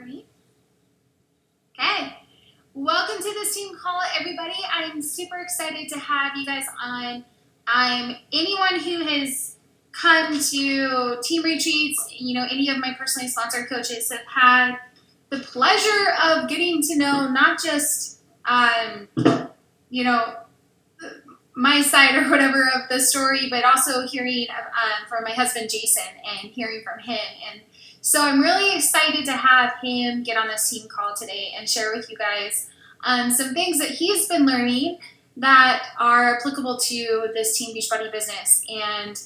recording. Okay. Welcome to this team call, everybody. I'm super excited to have you guys on. Anyone who has come to team retreats, any of my personally sponsored coaches have had the pleasure of getting to know not just, my side or whatever of the story, but also hearing from my husband, Jayson, and hearing from him. And so I'm really excited to have him get on this team call today and share with you guys some things that he's been learning that are applicable to this Team Beachbody business and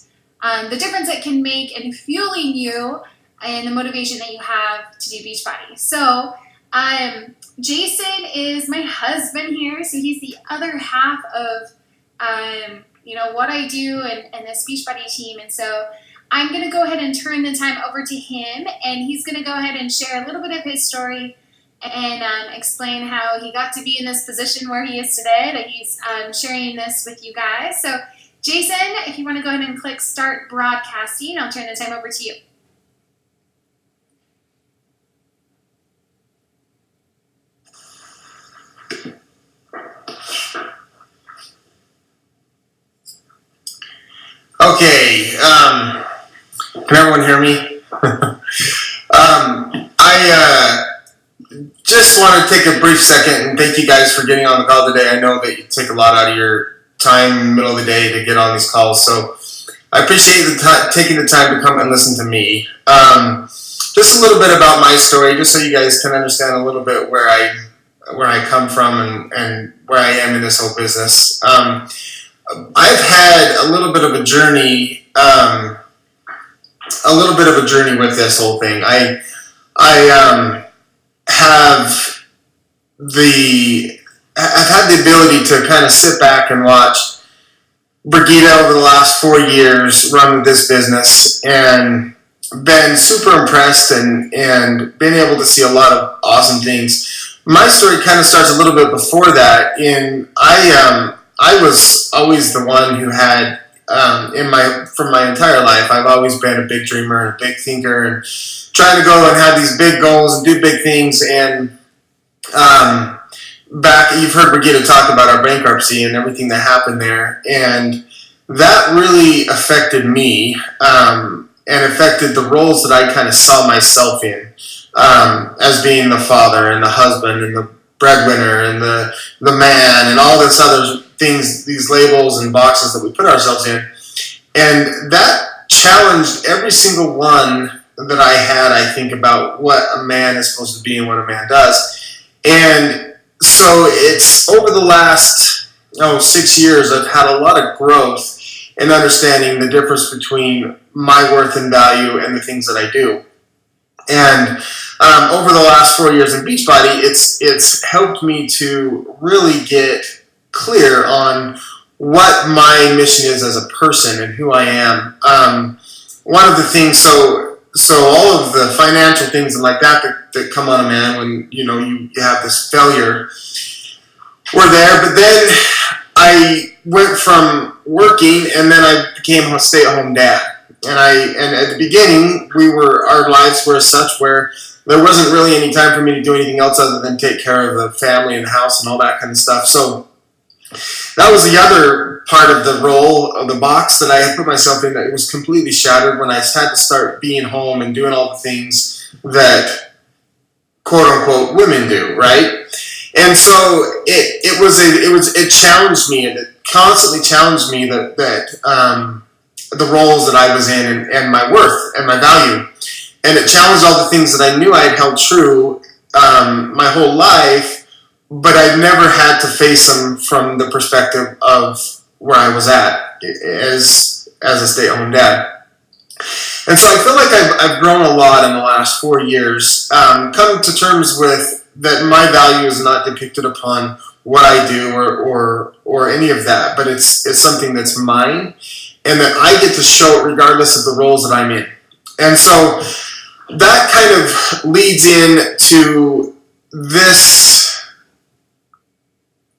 the difference it can make in fueling you and the motivation that you have to do Beachbody. So Jayson is my husband here, so he's the other half of what I do and this Beachbody team. And so I'm going to go ahead and turn the time over to him, and he's going to go ahead and share a little bit of his story and explain how he got to be in this position where he is today, that he's sharing this with you guys. So Jayson, if you want to go ahead and click start broadcasting, I'll turn the time over to you. Okay, can everyone hear me? I just want to take a brief second and thank you guys for getting on the call today. I know that you take a lot out of your time in the middle of the day to get on these calls, so I appreciate taking the time to come and listen to me. Just a little bit about my story, just so you guys can understand a little bit where I come from and where I am in this whole business. I've had a little bit of a journey with this whole thing. I've had the ability to kind of sit back and watch Brigitte over the last 4 years run this business and been super impressed and been able to see a lot of awesome things. My story kind of starts a little bit before that. I was always the one who had, from my entire life, I've always been a big dreamer and a big thinker and trying to go and have these big goals and do big things. And you've heard Brigitte talk about our bankruptcy and everything that happened there. And that really affected me and affected the roles that I kind of saw myself in as being the father and the husband and the breadwinner and the man and all this other things, these labels and boxes that we put ourselves in. And that challenged every single one that I had, I think, about what a man is supposed to be and what a man does. And so it's over the last 6 years, I've had a lot of growth in understanding the difference between my worth and value and the things that I do. And over the last 4 years in Beachbody, it's helped me to really get clear on what my mission is as a person and who I am. One of the things, so all of the financial things and like that come on a man when you have this failure were there. But then I went from working and then I became a stay-at-home dad. And at the beginning, our lives were such where there wasn't really any time for me to do anything else other than take care of the family and the house and all that kind of stuff. So that was the other part of the role of the box that I had put myself in, that it was completely shattered when I had to start being home and doing all the things that quote unquote women do, right? And so it challenged me, and it constantly challenged me that the roles that I was in and my worth and my value. And it challenged all the things that I knew I had held true my whole life, but I've never had to face them from the perspective of where I was at as a stay-at-home dad. And so I feel like I've grown a lot in the last 4 years, come to terms with that my value is not depicted upon what I do or any of that, but it's something that's mine and that I get to show it regardless of the roles that I'm in. And so that kind of leads into this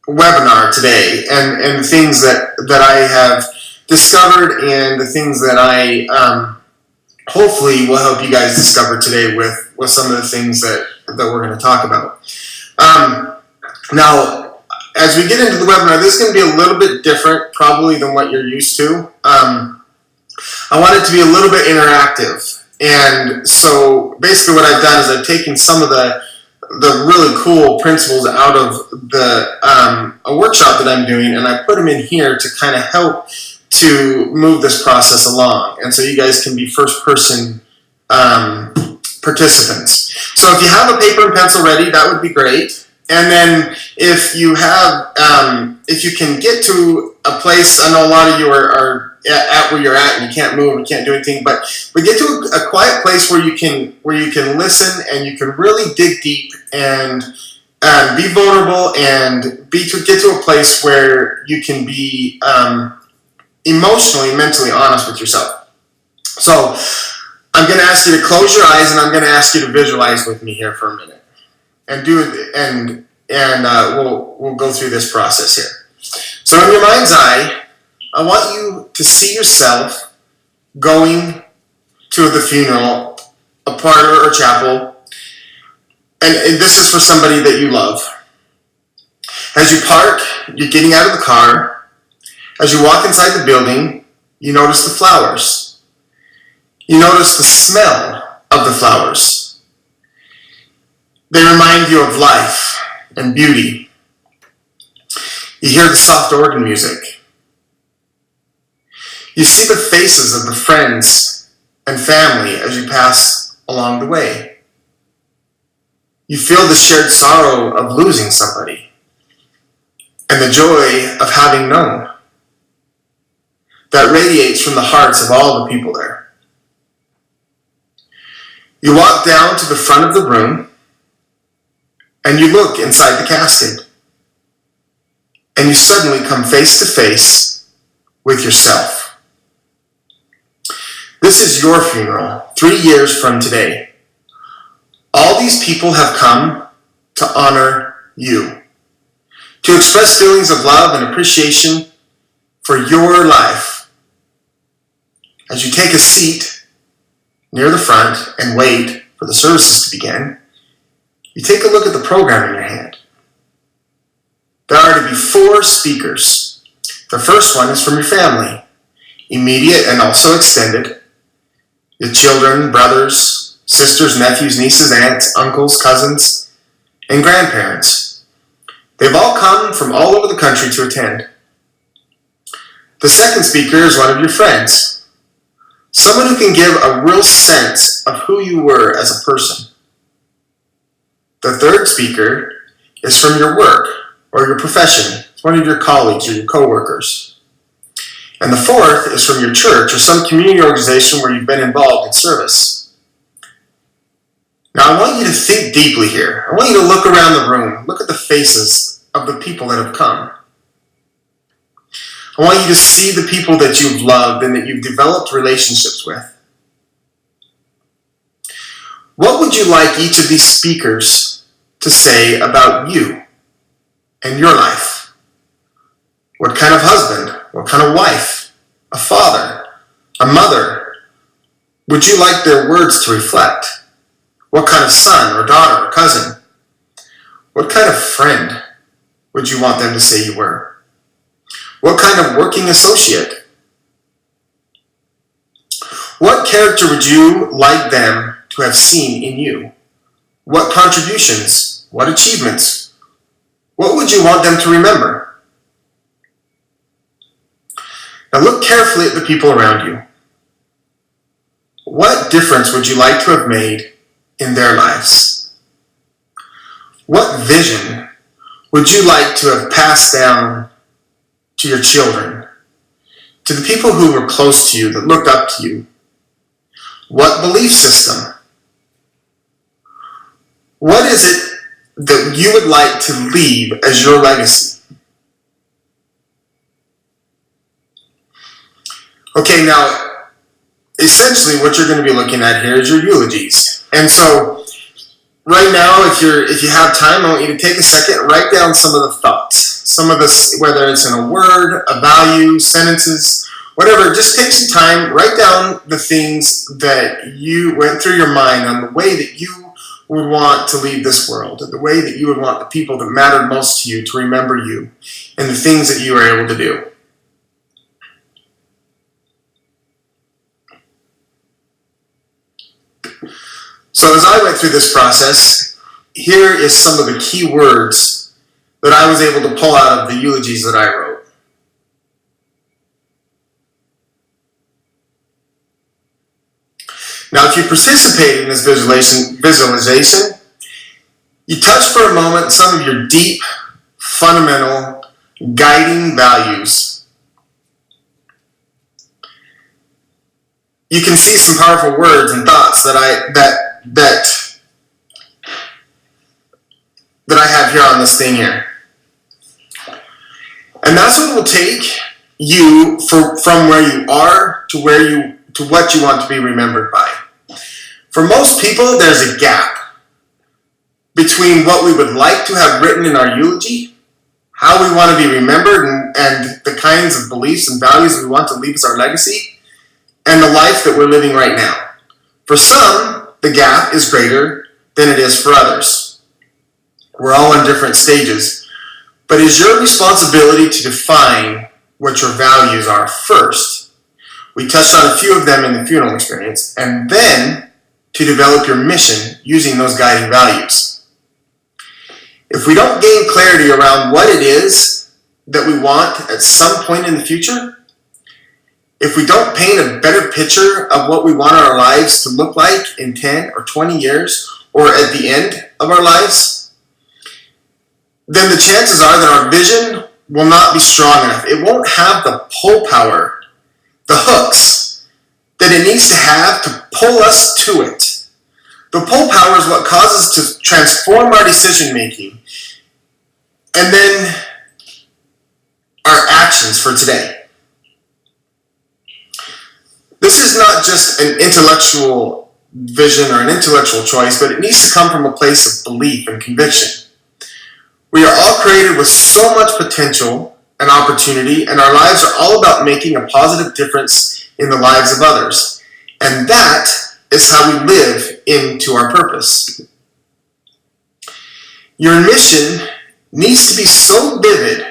webinar today and the things that I have discovered and the things that I hopefully will help you guys discover today with some of the things that that we're going to talk about. Now, as we get into the webinar, this is going to be a little bit different probably than what you're used to. I want it to be a little bit interactive. And so basically what I've done is I've taken some of the really cool principles out of a workshop that I'm doing, and I put them in here to kind of help to move this process along. And so you guys can be first-person participants. So if you have a paper and pencil ready, that would be great. And then if you have, if you can get to a place, I know a lot of you are at where you're at and you can't move and can't do anything, but get to a quiet place where you can listen and you can really dig deep and be vulnerable and get to a place where you can be emotionally and mentally honest with yourself. So I'm going to ask you to close your eyes and I'm going to ask you to visualize with me here for a minute and we'll go through this process here. So in your mind's eye, I want you to see yourself going to the funeral, a parlor or chapel, and this is for somebody that you love. As you park, you're getting out of the car. As you walk inside the building, you notice the flowers. You notice the smell of the flowers. They remind you of life and beauty. You hear the soft organ music. You see the faces of the friends and family as you pass along the way. You feel the shared sorrow of losing somebody and the joy of having known that radiates from the hearts of all the people there. You walk down to the front of the room and you look inside the casket and you suddenly come face to face with yourself. This is your funeral 3 years from today. All these people have come to honor you, to express feelings of love and appreciation for your life. As you take a seat near the front and wait for the services to begin, you take a look at the program in your hand. There are to be 4 speakers. The first one is from your family, immediate and also extended. Your children, brothers, sisters, nephews, nieces, aunts, uncles, cousins, and grandparents. They've all come from all over the country to attend. The second speaker is one of your friends, someone who can give a real sense of who you were as a person. The third speaker is from your work or your profession. It's one of your colleagues or your coworkers. And the fourth is from your church or some community organization where you've been involved in service. Now I want you to think deeply here. I want you to look around the room. Look at the faces of the people that have come. I want you to see the people that you've loved and that you've developed relationships with. What would you like each of these speakers to say about you and your life? What kind of husband? What kind of wife? A father? A mother? Would you like their words to reflect? What kind of son or daughter or cousin? What kind of friend would you want them to say you were? What kind of working associate? What character would you like them to have seen in you? What contributions? What achievements? What would you want them to remember? Now look carefully at the people around you. What difference would you like to have made in their lives? What vision would you like to have passed down to your children, to the people who were close to you, that looked up to you? What belief system? What is it that you would like to leave as your legacy? Okay, now, essentially what you're going to be looking at here is your eulogies. And so, right now, if you have time, I want you to take a second, write down some of the thoughts. Some of this, whether it's in a word, a value, sentences, whatever, just take some time, write down the things that you went through your mind on the way that you would want to leave this world, the way that you would want the people that mattered most to you to remember you, and the things that you were able to do. So as I went through this process, here is some of the key words that I was able to pull out of the eulogies that I wrote. Now, if you participate in this visualization, you touch for a moment some of your deep, fundamental, guiding values. You can see some powerful words and thoughts that I have here on this thing here. And that's what will take you from where you are to what you want to be remembered by. For most people, there's a gap between what we would like to have written in our eulogy, how we want to be remembered, and the kinds of beliefs and values we want to leave as our legacy, and the life that we're living right now. For some, the gap is greater than it is for others. We're all in different stages, but it's your responsibility to define what your values are first. We touched on a few of them in the funeral experience, and then to develop your mission using those guiding values. If we don't gain clarity around what it is that we want at some point in the future, if we don't paint a better picture of what we want our lives to look like in 10 or 20 years or at the end of our lives, then the chances are that our vision will not be strong enough. It won't have the pull power, the hooks that it needs to have to pull us to it. The pull power is what causes us to transform our decision making and then our actions for today. This is not just an intellectual vision or an intellectual choice, but it needs to come from a place of belief and conviction. We are all created with so much potential and opportunity, and our lives are all about making a positive difference in the lives of others. And that is how we live into our purpose. Your mission needs to be so vivid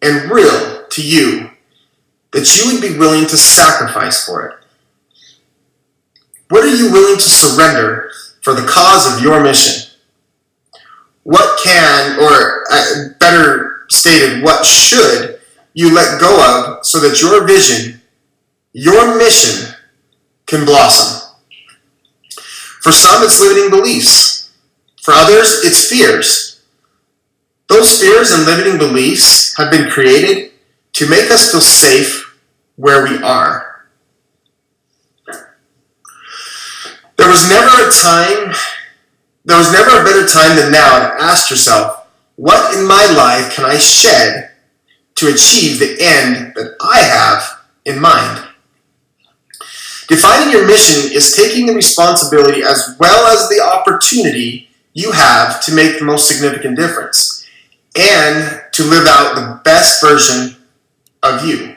and real to you that you would be willing to sacrifice for it. What are you willing to surrender for the cause of your mission? What can, or better stated, what should you let go of so that your vision, your mission, can blossom? For some, it's limiting beliefs. For others, it's fears. Those fears and limiting beliefs have been created to make us feel safe where we are. There was never a better time than now to ask yourself, what in my life can I shed to achieve the end that I have in mind? Defining your mission is taking the responsibility as well as the opportunity you have to make the most significant difference and to live out the best version of you.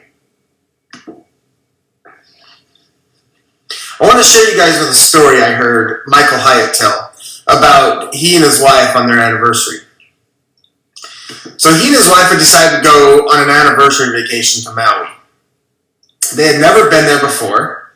I want to share you guys with a story I heard Michael Hyatt tell about he and his wife on their anniversary. So he and his wife had decided to go on an anniversary vacation to Maui. They had never been there before,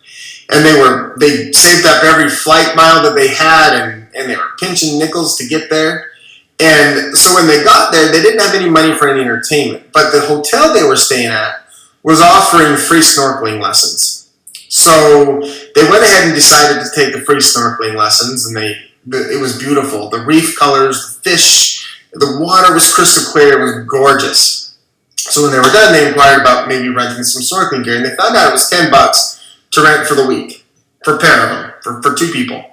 and they saved up every flight mile that they had, and they were pinching nickels to get there. And so when they got there, they didn't have any money for any entertainment, but the hotel they were staying at was offering free snorkeling lessons. So they went ahead and decided to take the free snorkeling lessons, and it was beautiful. The reef colors, the fish, the water was crystal clear. It was gorgeous. So when they were done, they inquired about maybe renting some snorkeling gear, and they found out it was $10 to rent for the week, for a pair of them, for two people.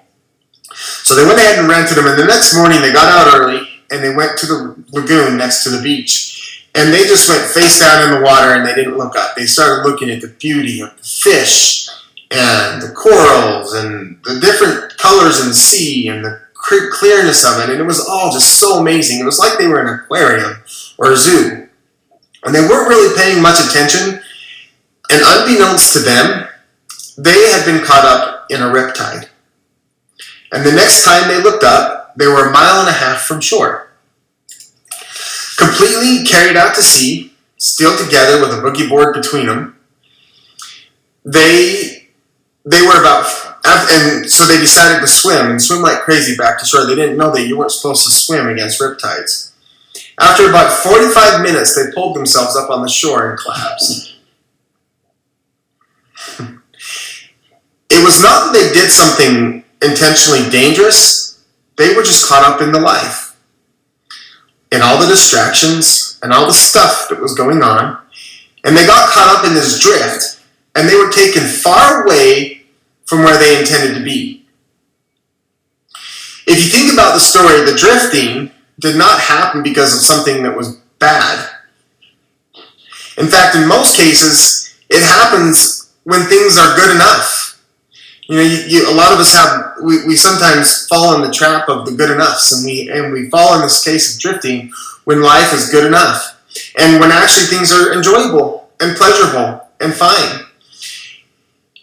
So they went ahead and rented them, and the next morning they got out early, and they went to the lagoon next to the beach. And they just went face down in the water, and they didn't look up. They started looking at the beauty of the fish and the corals and the different colors in the sea and the clearness of it. And it was all just so amazing. It was like they were in an aquarium or a zoo. And they weren't really paying much attention. And unbeknownst to them, they had been caught up in a riptide. And the next time they looked up, they were 1.5 miles from shore. Completely carried out to sea, still together with a boogie board between them, they were and so they decided to swim like crazy back to shore. They didn't know that you weren't supposed to swim against riptides. After about 45 minutes, they pulled themselves up on the shore and collapsed. It was not that they did something intentionally dangerous. They were just caught up in the life, in all the distractions and all the stuff that was going on. And they got caught up in this drift, and they were taken far away from where they intended to be. If you think about the story, the drifting did not happen because of something that was bad. In fact, in most cases, it happens when things are good enough. A lot of us we sometimes fall in the trap of the good enoughs, and we fall in this case of drifting when life is good enough, and when actually things are enjoyable and pleasurable and fine.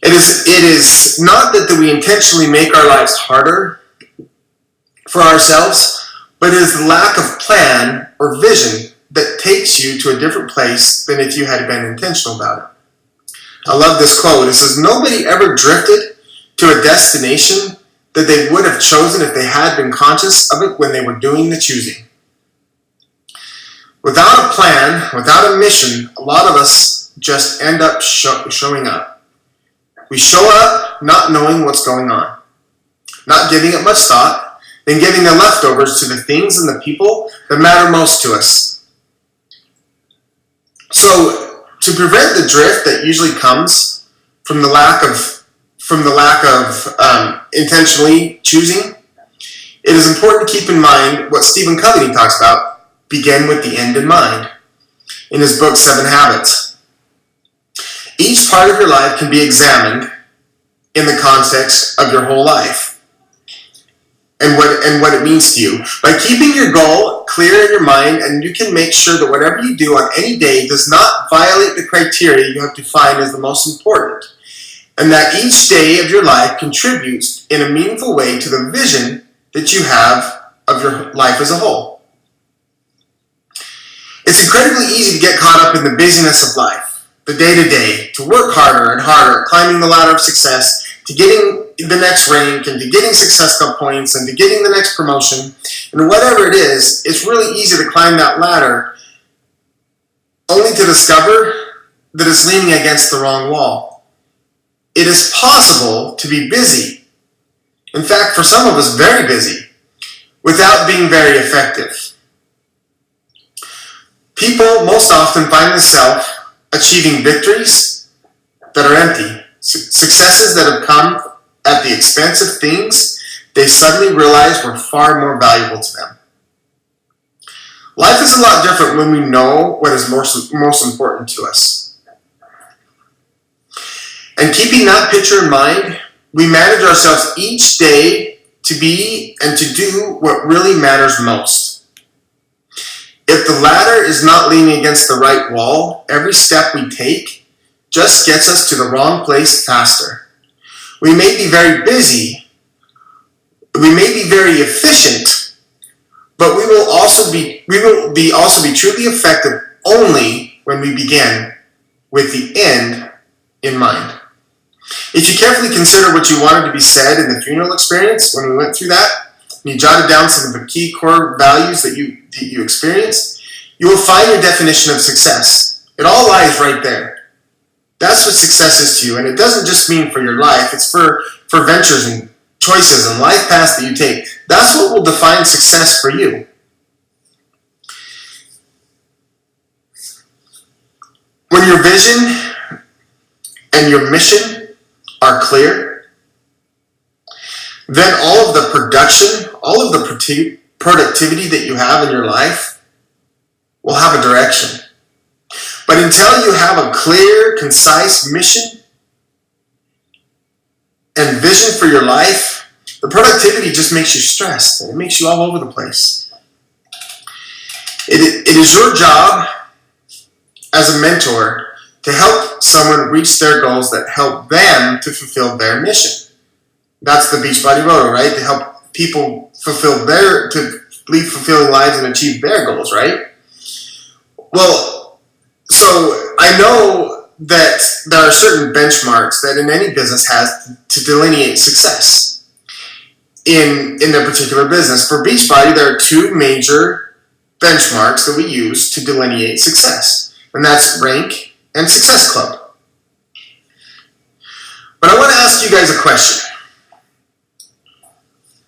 It is not that we intentionally make our lives harder for ourselves, but it is the lack of plan or vision that takes you to a different place than if you had been intentional about it. I love this quote. It says, "Nobody ever drifted to a destination that they would have chosen if they had been conscious of it when they were doing the choosing." Without a plan, without a mission, a lot of us just end up showing up. We show up not knowing what's going on, not giving it much thought, then giving the leftovers to the things and the people that matter most to us. So, to prevent the drift that usually comes from the lack of intentionally choosing, it is important to keep in mind what Stephen Covey talks about: begin with the end in mind, in his book 7 Habits. Each part of your life can be examined in the context of your whole life and what it means to you. By keeping your goal clear in your mind, and you can make sure that whatever you do on any day does not violate the criteria you have defined as the most important, and that each day of your life contributes in a meaningful way to the vision that you have of your life as a whole. It's incredibly easy to get caught up in the busyness of life, the day-to-day, to work harder and harder, climbing the ladder of success, to getting the next rank, and to getting Success Club points, and to getting the next promotion. And whatever it is, it's really easy to climb that ladder, only to discover that it's leaning against the wrong wall. It is possible to be busy, in fact, for some of us, very busy, without being very effective. People most often find themselves achieving victories that are empty, successes that have come at the expense of things they suddenly realize were far more valuable to them. Life is a lot different when we know what is most important to us. And keeping that picture in mind, we manage ourselves each day to be and to do what really matters most. If the ladder is not leaning against the right wall, every step we take just gets us to the wrong place faster. We may be very busy, we may be very efficient, but we will also be truly effective only when we begin with the end in mind. If you carefully consider what you wanted to be said in the funeral experience when we went through that, and you jotted down some of the key core values that you experienced, you will find your definition of success. It all lies right there. That's what success is to you, and it doesn't just mean for your life, it's for ventures and choices and life paths that you take. That's what will define success for you. When your vision and your mission are clear, then all of the production, all of the productivity that you have in your life will have a direction. But until you have a clear, concise mission and vision for your life, the productivity just makes you stressed and it makes you all over the place. It is your job as a mentor to help someone reach their goals that help them to fulfill their mission. That's the Beachbody motto, right? To help people to lead fulfilling lives and achieve their goals, right? Well, so I know that there are certain benchmarks that in any business has to delineate success in their particular business. For Beachbody, there are two major benchmarks that we use to delineate success, and that's rank and success club. But I want to ask you guys a question.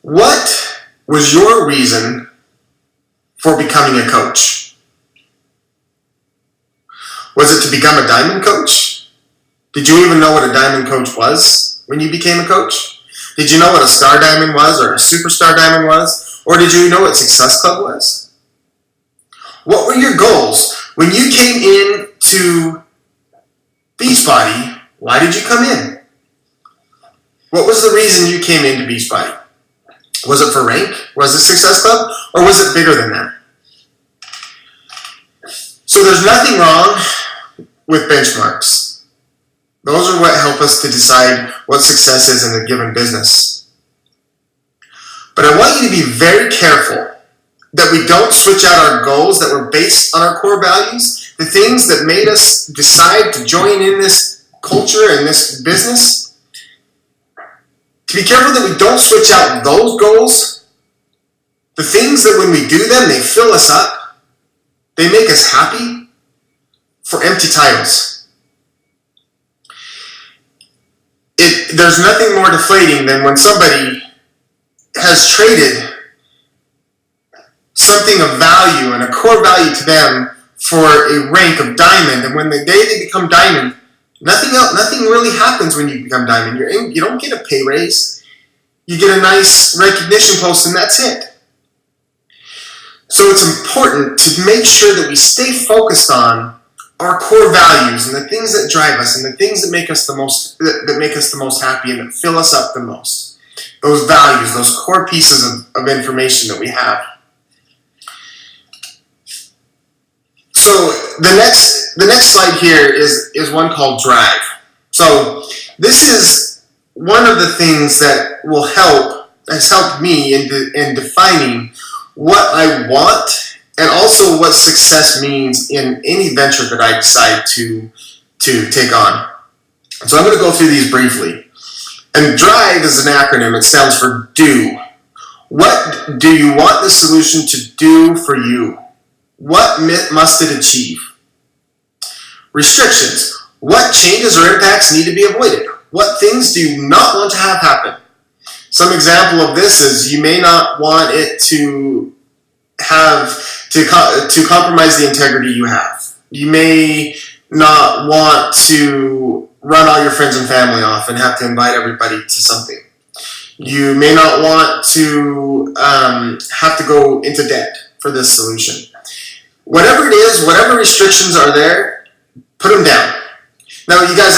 What was your reason for becoming a coach? Was it to become a diamond coach? Did you even know what a diamond coach was when you became a coach? Did you know what a star diamond was or a superstar diamond was? Or did you know what Success Club was? What were your goals? When you came in to Beachbody, why did you come in? What was the reason you came into Beachbody? Was it for rank? Was it Success Club? Or was it bigger than that? So there's nothing wrong with benchmarks. Those are what help us to decide what success is in a given business. But I want you to be very careful that we don't switch out our goals that were based on our core values, the things that made us decide to join in this culture and this business. To be careful that we don't switch out those goals, the things that when we do them, they fill us up, they make us happy, for empty titles. There's nothing more deflating than when somebody has traded something of value and a core value to them for a rank of diamond, and when the day they become diamond, nothing really happens when you become diamond. You don't get a pay raise. You get a nice recognition post, and that's it. So it's important to make sure that we stay focused on our core values and the things that drive us and the things that make us the most happy and that fill us up the most. Those values, those core pieces of information that we have. So the next slide here is one called drive. So this is one of the things that has helped me in defining what I want and also what success means in any venture that I decide to take on. So I'm going to go through these briefly. And drive is an acronym. It stands for do. What do you want the solution to do for you? What must it achieve? Restrictions. What changes or impacts need to be avoided? What things do you not want to have happen? Some example of this is you may not want it to compromise the integrity you have. You may not want to run all your friends and family off and have to invite everybody to something. You may not want to have to go into debt for this solution. Whatever it is, whatever restrictions are there, put them down. Now, you guys,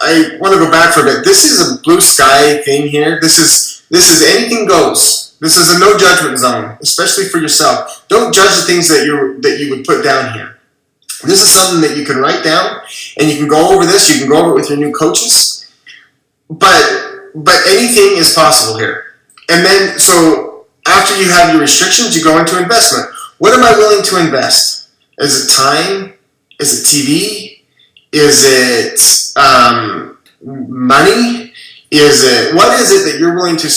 I want to go back for a bit. This is a blue sky thing here. This is anything goes. This is a no judgment zone, especially for yourself. Don't judge the things that you would put down here. This is something that you can write down, and you can go over this. You can go over it with your new coaches. But anything is possible here. And then, so after you have your restrictions, you go into investment. What am I willing to invest? Is it time? Is it TV? Is it money? What is it that you're willing to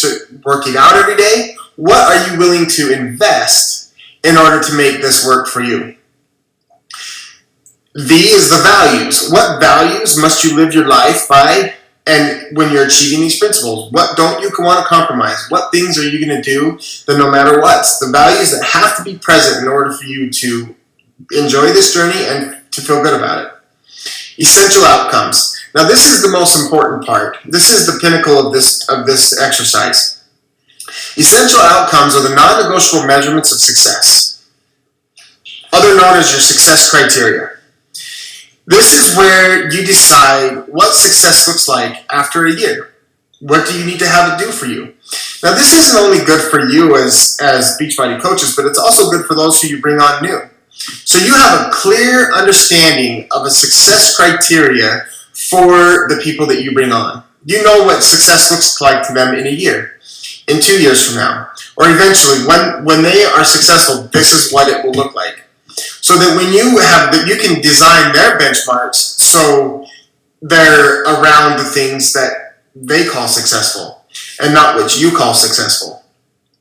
work it out every day? What are you willing to invest in order to make this work for you? V is the values. What values must you live your life by? And when you're achieving these principles, what don't you want to compromise? What things are you going to do that no matter what? The values that have to be present in order for you to enjoy this journey and to feel good about it. Essential outcomes. Now this is the most important part. This is the pinnacle of this exercise. Essential outcomes are the non-negotiable measurements of success, other known as your success criteria. This is where you decide what success looks like after a year. What do you need to have it do for you? Now this isn't only good for you as Beachbody coaches, but it's also good for those who you bring on new. So you have a clear understanding of a success criteria for the people that you bring on. You know what success looks like to them in a year, in 2 years from now, or eventually when they are successful, this is what it will look like. So that when you can design their benchmarks so they're around the things that they call successful and not what you call successful.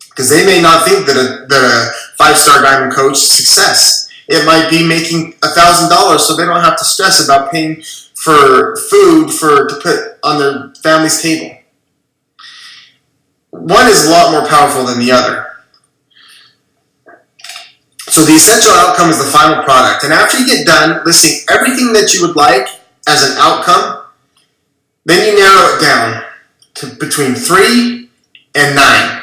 Because they may not think that a 5-star diamond coach is success. It might be making $1,000 so they don't have to stress about paying for food to put on their family's table. One is a lot more powerful than the other. So the essential outcome is the final product. And after you get done listing everything that you would like as an outcome, then you narrow it down to between 3 and 9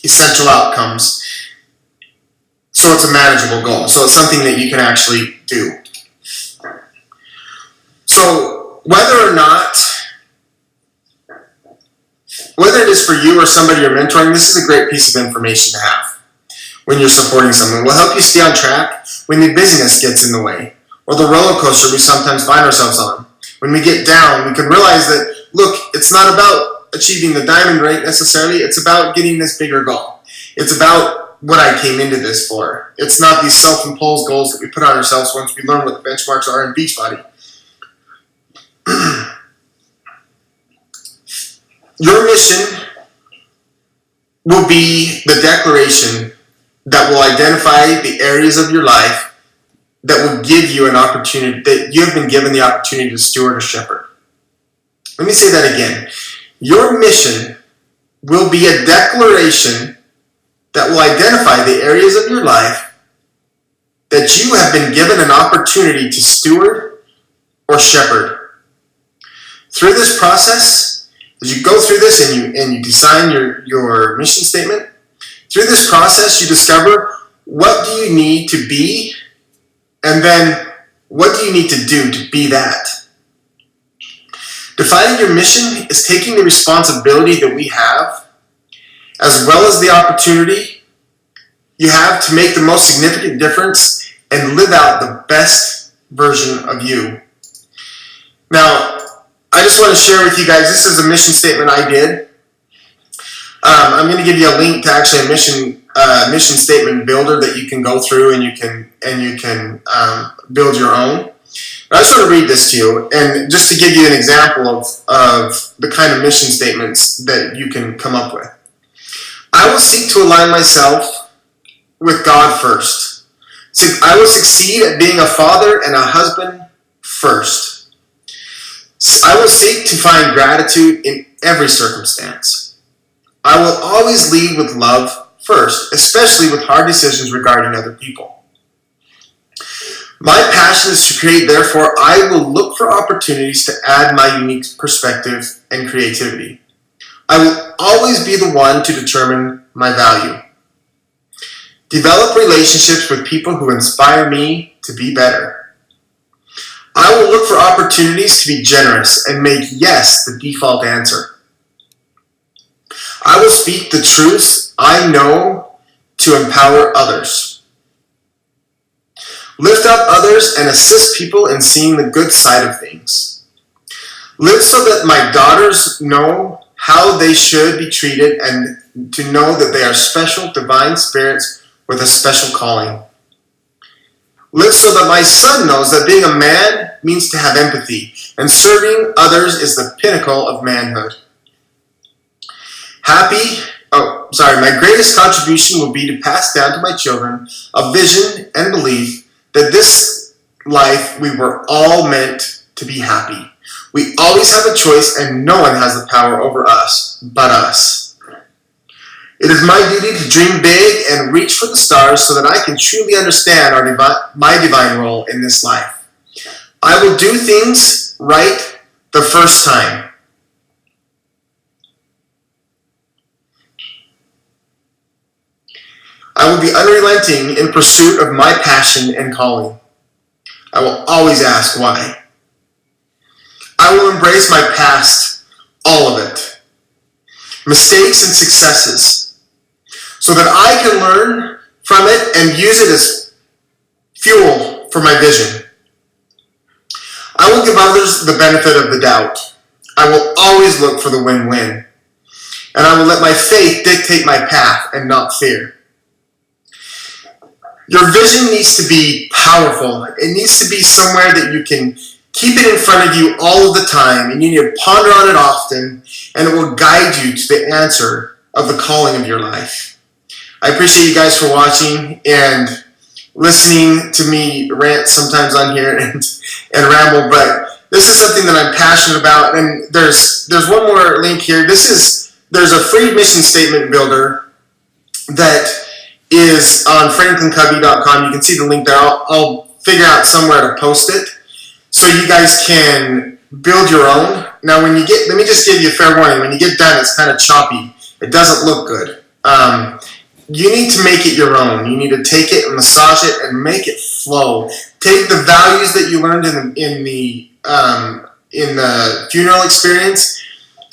essential outcomes. So it's a manageable goal. So it's something that you can actually do. So whether it is for you or somebody you're mentoring, this is a great piece of information to have when you're supporting someone. It will help you stay on track when the busyness gets in the way, or the roller coaster we sometimes find ourselves on. When we get down, we can realize that, look, it's not about achieving the diamond rank necessarily, it's about getting this bigger goal. It's about what I came into this for. It's not these self-imposed goals that we put on ourselves once we learn what the benchmarks are in Beachbody. Your mission will be the declaration that will identify the areas of your life that will give you an opportunity, that you have been given the opportunity to steward or shepherd. Let me say that again. Your mission will be a declaration that will identify the areas of your life that you have been given an opportunity to steward or shepherd. Through this process, as you go through this and you design your mission statement, through this process you discover what do you need to be, and then what do you need to do to be that. Defining your mission is taking the responsibility that we have, as well as the opportunity you have to make the most significant difference and live out the best version of you. Now, I just want to share with you guys, this is a mission statement I did. I'm going to give you a link to actually a mission statement builder that you can go through and you can build your own. But I just want to read this to you, and just to give you an example of the kind of mission statements that you can come up with. I will seek to align myself with God first. So I will succeed at being a father and a husband first. I will seek to find gratitude in every circumstance. I will always lead with love first, especially with hard decisions regarding other people. My passion is to create, therefore I will look for opportunities to add my unique perspective and creativity. I will always be the one to determine my value. Develop relationships with people who inspire me to be better. I will look for opportunities to be generous and make yes the default answer. I will speak the truths I know to empower others. Lift up others and assist people in seeing the good side of things. Live so that my daughters know how they should be treated and to know that they are special divine spirits with a special calling. Live so that my son knows that being a man means to have empathy, and serving others is the pinnacle of manhood. My greatest contribution will be to pass down to my children a vision and belief that this life we were all meant to be happy. We always have a choice, and no one has the power over us but us. It is my duty to dream big and reach for the stars so that I can truly understand my divine role in this life. I will do things right the first time. I will be unrelenting in pursuit of my passion and calling. I will always ask why. I will embrace my past, all of it, mistakes and successes, so that I can learn from it and use it as fuel for my vision. I will give others the benefit of the doubt. I will always look for the win-win. And I will let my faith dictate my path and not fear. Your vision needs to be powerful. It needs to be somewhere that you can keep it in front of you all of the time, and you need to ponder on it often, and it will guide you to the answer of the calling of your life. I appreciate you guys for watching and listening to me rant sometimes on here and ramble, but this is something that I'm passionate about. And there's one more link here. There's a free mission statement builder that is on franklincovey.com. You can see the link there. I'll figure out somewhere to post it so you guys can build your own. Now, let me just give you a fair warning. When you get done, it's kind of choppy. It doesn't look good. You need to make it your own. You need to take it and massage it and make it flow. Take the values that you learned in the funeral experience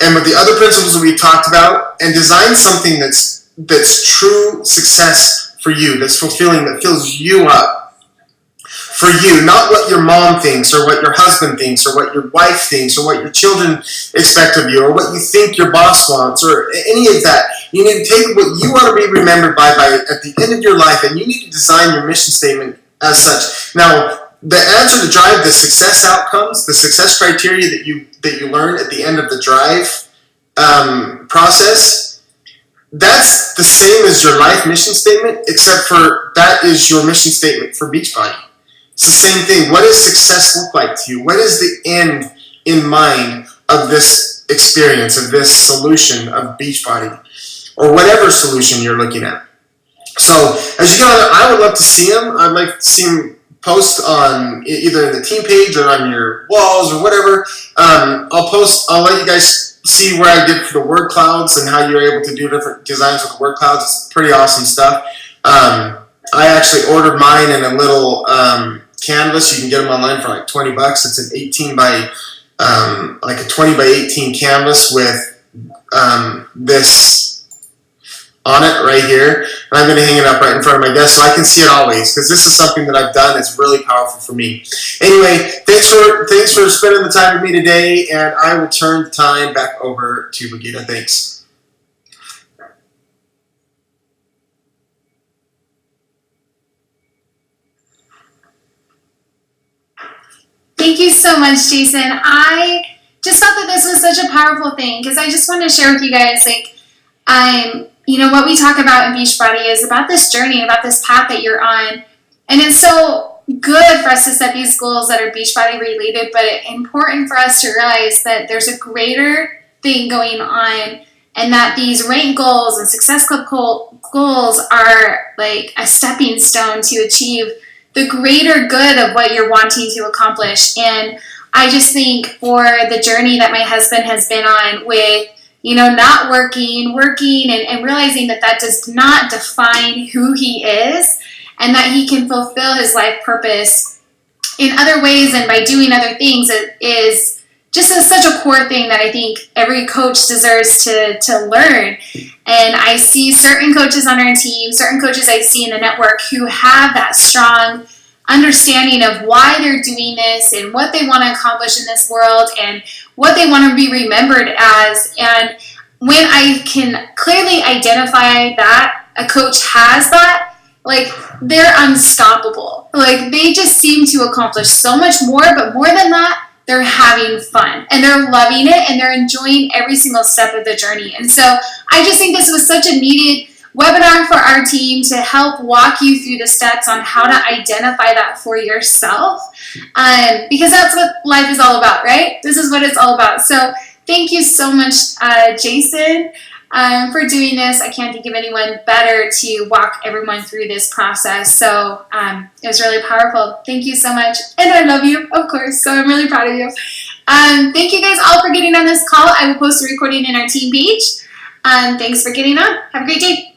and with the other principles that we talked about, and design something that's true success for you, that's fulfilling, that fills you up. For you, not what your mom thinks or what your husband thinks or what your wife thinks or what your children expect of you or what you think your boss wants or any of that. You need to take what you want to be remembered by at the end of your life, and you need to design your mission statement as such. Now, the answer to drive, the success outcomes, the success criteria that you learn at the end of the drive process, that's the same as your life mission statement, except for that is your mission statement for Beachbody. It's the same thing. What does success look like to you? What is the end in mind of this experience, of this solution of Beachbody, or whatever solution you're looking at? So as you go on, I would love to see them. I'd like to see them post on either the team page or on your walls or whatever. I'll let you guys see where I did for the word clouds and how you're able to do different designs with the word clouds. It's pretty awesome stuff. I actually ordered mine in a little canvas. You can get them online for like $20. It's an 18 by like a 20 by 18 canvas with this on it right here, and I'm going to hang it up right in front of my desk so I can see it always, because this is something that I've done. It's really powerful for me. Anyway, thanks for spending the time with me today, and I will turn the time back over to Brigida. Thanks. Thank you so much, Jayson. I just felt that this was such a powerful thing, because I just want to share with you guys, what we talk about in Beachbody is about this journey, about this path that you're on. And it's so good for us to set these goals that are Beachbody related, but it's important for us to realize that there's a greater thing going on, and that these rank goals and Success Club goals are like a stepping stone to achieve the greater good of what you're wanting to accomplish. And I just think for the journey that my husband has been on with, not working and realizing that does not define who he is, and that he can fulfill his life purpose in other ways and by doing other things, it is just such a core thing that I think every coach deserves to learn. And I see certain coaches on our team, certain coaches I see in the network who have that strong understanding of why they're doing this and what they want to accomplish in this world and what they want to be remembered as. And when I can clearly identify that a coach has that, like, they're unstoppable. Like, they just seem to accomplish so much more, but more than that, they're having fun and they're loving it and they're enjoying every single step of the journey. And so I just think this was such a needed webinar for our team to help walk you through the steps on how to identify that for yourself, because that's what life is all about, right? This is what it's all about. So thank you so much, Jayson, for doing this. I can't think of anyone better to walk everyone through this process. So it was really powerful. Thank you so much. And I love you, of course, so I'm really proud of you. Thank you guys all for getting on this call. I will post a recording in our team page. Thanks for getting on. Have a great day.